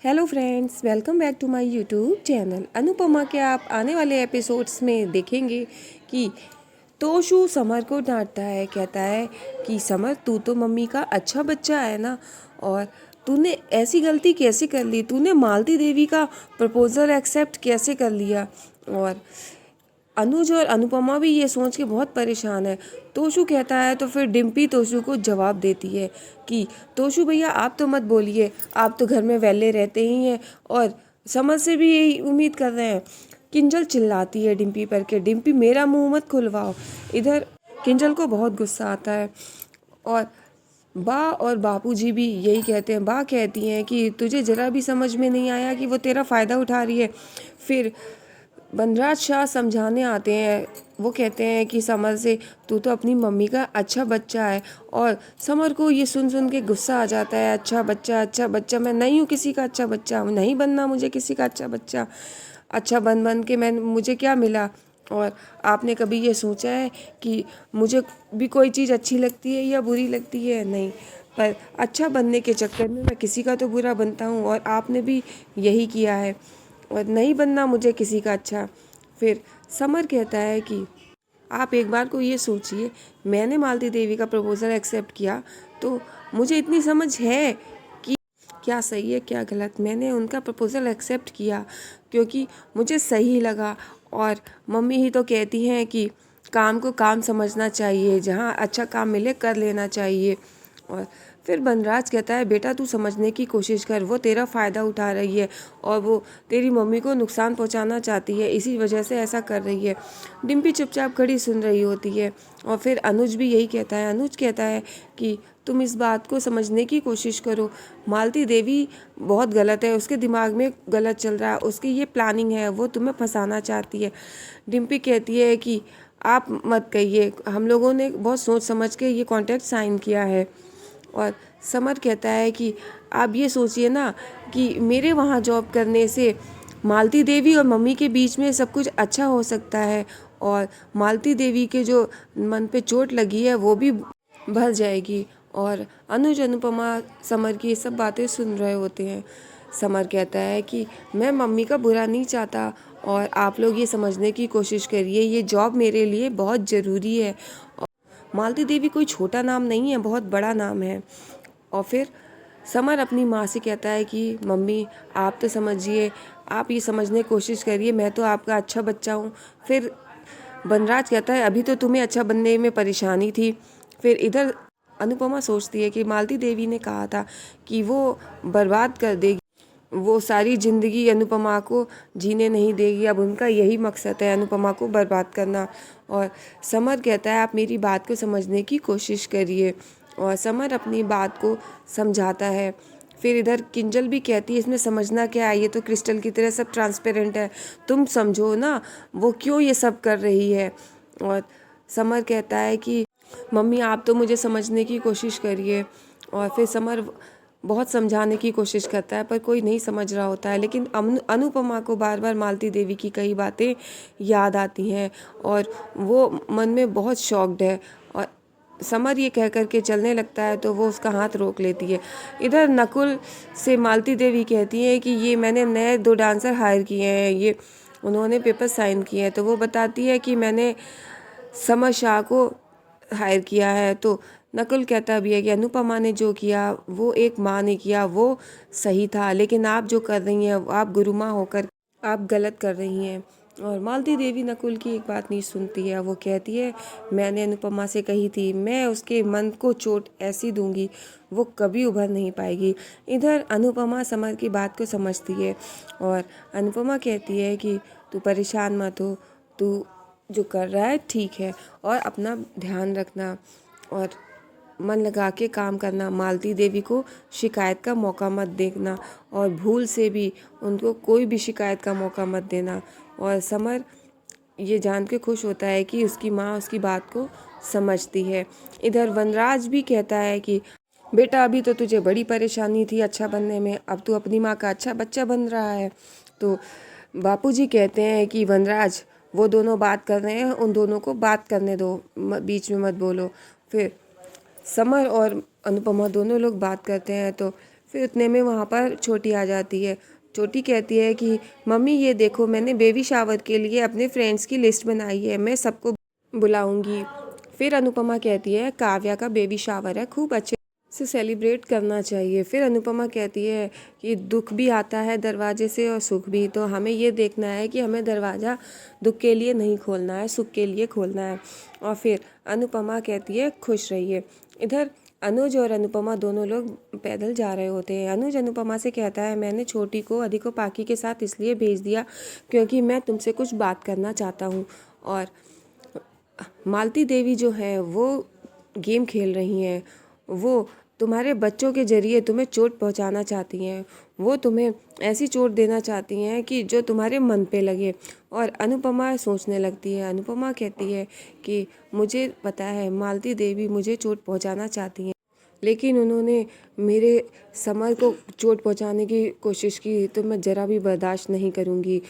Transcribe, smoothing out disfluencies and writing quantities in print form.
Hello friends, welcome back to my YouTube channel. Anupama के आप आने वाले एपिसोड्स में देखेंगे कि तोशु समर को डांटता है, कहता है कि समर तू तो मम्मी का अच्छा बच्चा है ना, और तूने ऐसी गलती कैसे कर ली, तूने मालती देवी का प्रपोज़ल एक्सेप्ट कैसे कर लिया। और अनुज और अनुपमा भी ये सोच के बहुत परेशान है। तोशु कहता है तो फिर डिम्पी तोशु को जवाब देती है कि तोशु भैया आप तो मत बोलिए, आप तो घर में वेले रहते ही हैं और समझ से भी यही उम्मीद कर रहे हैं। किंजल चिल्लाती है डिम्पी पर के डिम्पी मेरा मुंह मत खुलवाओ। इधर किंजल को बहुत गुस्सा आता है और बा और बापूजी भी यही कहते हैं। बा कहती हैं कि तुझे ज़रा भी समझ में नहीं आया कि वो तेरा फ़ायदा उठा रही है। फिर बनराज शाह समझाने आते हैं। वो कहते हैं कि समर से तू तो अपनी मम्मी का अच्छा बच्चा है, और समर को ये सुन सुन के गुस्सा आ जाता है। अच्छा बच्चा मैं नहीं हूँ किसी का अच्छा बच्चा, नहीं बनना मुझे किसी का अच्छा बच्चा। अच्छा बन बन के मुझे क्या मिला। और आपने कभी ये सोचा है कि मुझे भी कोई चीज़ अच्छी लगती है या बुरी लगती है? नहीं, पर अच्छा बनने के चक्कर में मैं किसी का तो बुरा बनता हूँ, और आपने भी यही किया है, और नहीं बनना मुझे किसी का अच्छा। फिर समर कहता है कि आप एक बार को ये सोचिए, मैंने मालती देवी का प्रपोज़ल एक्सेप्ट किया तो मुझे इतनी समझ है कि क्या सही है क्या गलत। मैंने उनका प्रपोज़ल एक्सेप्ट किया क्योंकि मुझे सही लगा, और मम्मी ही तो कहती हैं कि काम को काम समझना चाहिए, जहाँ अच्छा काम मिले कर लेना चाहिए। और फिर बनराज कहता है बेटा तू समझने की कोशिश कर, वो तेरा फ़ायदा उठा रही है और वो तेरी मम्मी को नुकसान पहुंचाना चाहती है, इसी वजह से ऐसा कर रही है। डिम्पी चुपचाप खड़ी सुन रही होती है। और फिर अनुज भी यही कहता है। अनुज कहता है कि तुम इस बात को समझने की कोशिश करो, मालती देवी बहुत गलत है, उसके दिमाग में गलत चल रहा है, उसकी ये प्लानिंग है, वो तुम्हें फंसाना चाहती है। डिम्पी कहती है कि आप मत कहिए, हम लोगों ने बहुत सोच समझ के ये कॉन्ट्रैक्ट साइन किया है। और समर कहता है कि आप ये सोचिए ना कि मेरे वहाँ जॉब करने से मालती देवी और मम्मी के बीच में सब कुछ अच्छा हो सकता है, और मालती देवी के जो मन पे चोट लगी है वो भी भर जाएगी। और अनुज अनुपमा समर की ये सब बातें सुन रहे होते हैं। समर कहता है कि मैं मम्मी का बुरा नहीं चाहता, और आप लोग ये समझने की कोशिश करिए, ये जॉब मेरे लिए बहुत ज़रूरी है। मालती देवी कोई छोटा नाम नहीं है, बहुत बड़ा नाम है। और फिर समर अपनी माँ से कहता है कि मम्मी आप तो समझिए, आप ये समझने की कोशिश करिए, मैं तो आपका अच्छा बच्चा हूँ। फिर बनराज कहता है अभी तो तुम्हें अच्छा बनने में परेशानी थी। फिर इधर अनुपमा सोचती है कि मालती देवी ने कहा था कि वो बर्बाद कर देगी, वो सारी ज़िंदगी अनुपमा को जीने नहीं देगी। अब उनका यही मकसद है, अनुपमा को बर्बाद करना। और समर कहता है आप मेरी बात को समझने की कोशिश करिए, और समर अपनी बात को समझाता है। फिर इधर किंजल भी कहती है इसमें समझना क्या है, ये तो क्रिस्टल की तरह सब ट्रांसपेरेंट है, तुम समझो ना वो क्यों ये सब कर रही है। और समर कहता है कि मम्मी आप तो मुझे समझने की कोशिश करिए। और फिर समर बहुत समझाने की कोशिश करता है पर कोई नहीं समझ रहा होता है। लेकिन अनुपमा को बार बार मालती देवी की कई बातें याद आती हैं, और वो मन में बहुत शॉक्ड है। और समर ये कह कर के चलने लगता है तो वो उसका हाथ रोक लेती है। इधर नकुल से मालती देवी कहती है कि ये मैंने नए 2 डांसर हायर किए हैं, ये उन्होंने पेपर साइन किए हैं। तो वो बताती है कि मैंने समर शाह को हायर किया है। तो नकुल कहता भी है कि अनुपमा ने जो किया वो एक माँ ने किया, वो सही था, लेकिन आप जो कर रही हैं आप गुरु माँ होकर आप गलत कर रही हैं। और मालती देवी नकुल की एक बात नहीं सुनती है। वो कहती है मैंने अनुपमा से कही थी, मैं उसके मन को चोट ऐसी दूंगी वो कभी उभर नहीं पाएगी। इधर अनुपमा समर की बात को समझती है, और अनुपमा कहती है कि तू परेशान मत हो, तू जो कर रहा है ठीक है, और अपना ध्यान रखना और मन लगा के काम करना। मालती देवी को शिकायत का मौका मत देना, और भूल से भी उनको कोई भी शिकायत का मौका मत देना। और समर ये जान के खुश होता है कि उसकी माँ उसकी बात को समझती है। इधर वनराज भी कहता है कि बेटा अभी तो तुझे बड़ी परेशानी थी अच्छा बनने में, अब तू अपनी माँ का अच्छा बच्चा बन रहा है। तो बापूजी कहते हैं कि वनराज वो दोनों बात कर रहे हैं, उन दोनों को बात करने दो, बीच में मत बोलो। फिर समर और अनुपमा दोनों लोग बात करते हैं। तो फिर उतने में वहाँ पर छोटी आ जाती है। छोटी कहती है कि मम्मी ये देखो, मैंने बेबी शावर के लिए अपने फ्रेंड्स की लिस्ट बनाई है, मैं सबको बुलाऊंगी। फिर अनुपमा कहती है काव्या का बेबी शावर है, खूब अच्छे से सेलिब्रेट करना चाहिए। फिर अनुपमा कहती है कि दुख भी आता है दरवाजे से और सुख भी, तो हमें ये देखना है कि हमें दरवाज़ा दुख के लिए नहीं खोलना है, सुख के लिए खोलना है। और फिर अनुपमा कहती है खुश रहिए। इधर अनुज और अनुपमा दोनों लोग पैदल जा रहे होते हैं। अनुज अनुपमा से कहता है मैंने छोटी को अधिकोपाकी के साथ इसलिए भेज दिया क्योंकि मैं तुमसे कुछ बात करना चाहता हूँ। और मालती देवी जो है वो गेम खेल रही हैं, वो तुम्हारे बच्चों के ज़रिए तुम्हें चोट पहुंचाना चाहती हैं। वो तुम्हें ऐसी चोट देना चाहती हैं कि जो तुम्हारे मन पे लगे। और अनुपमा सोचने लगती है। अनुपमा कहती है कि मुझे पता है मालती देवी मुझे चोट पहुंचाना चाहती हैं, लेकिन उन्होंने मेरे समर को चोट पहुंचाने की कोशिश की तो मैं ज़रा भी बर्दाश्त नहीं करूंगी।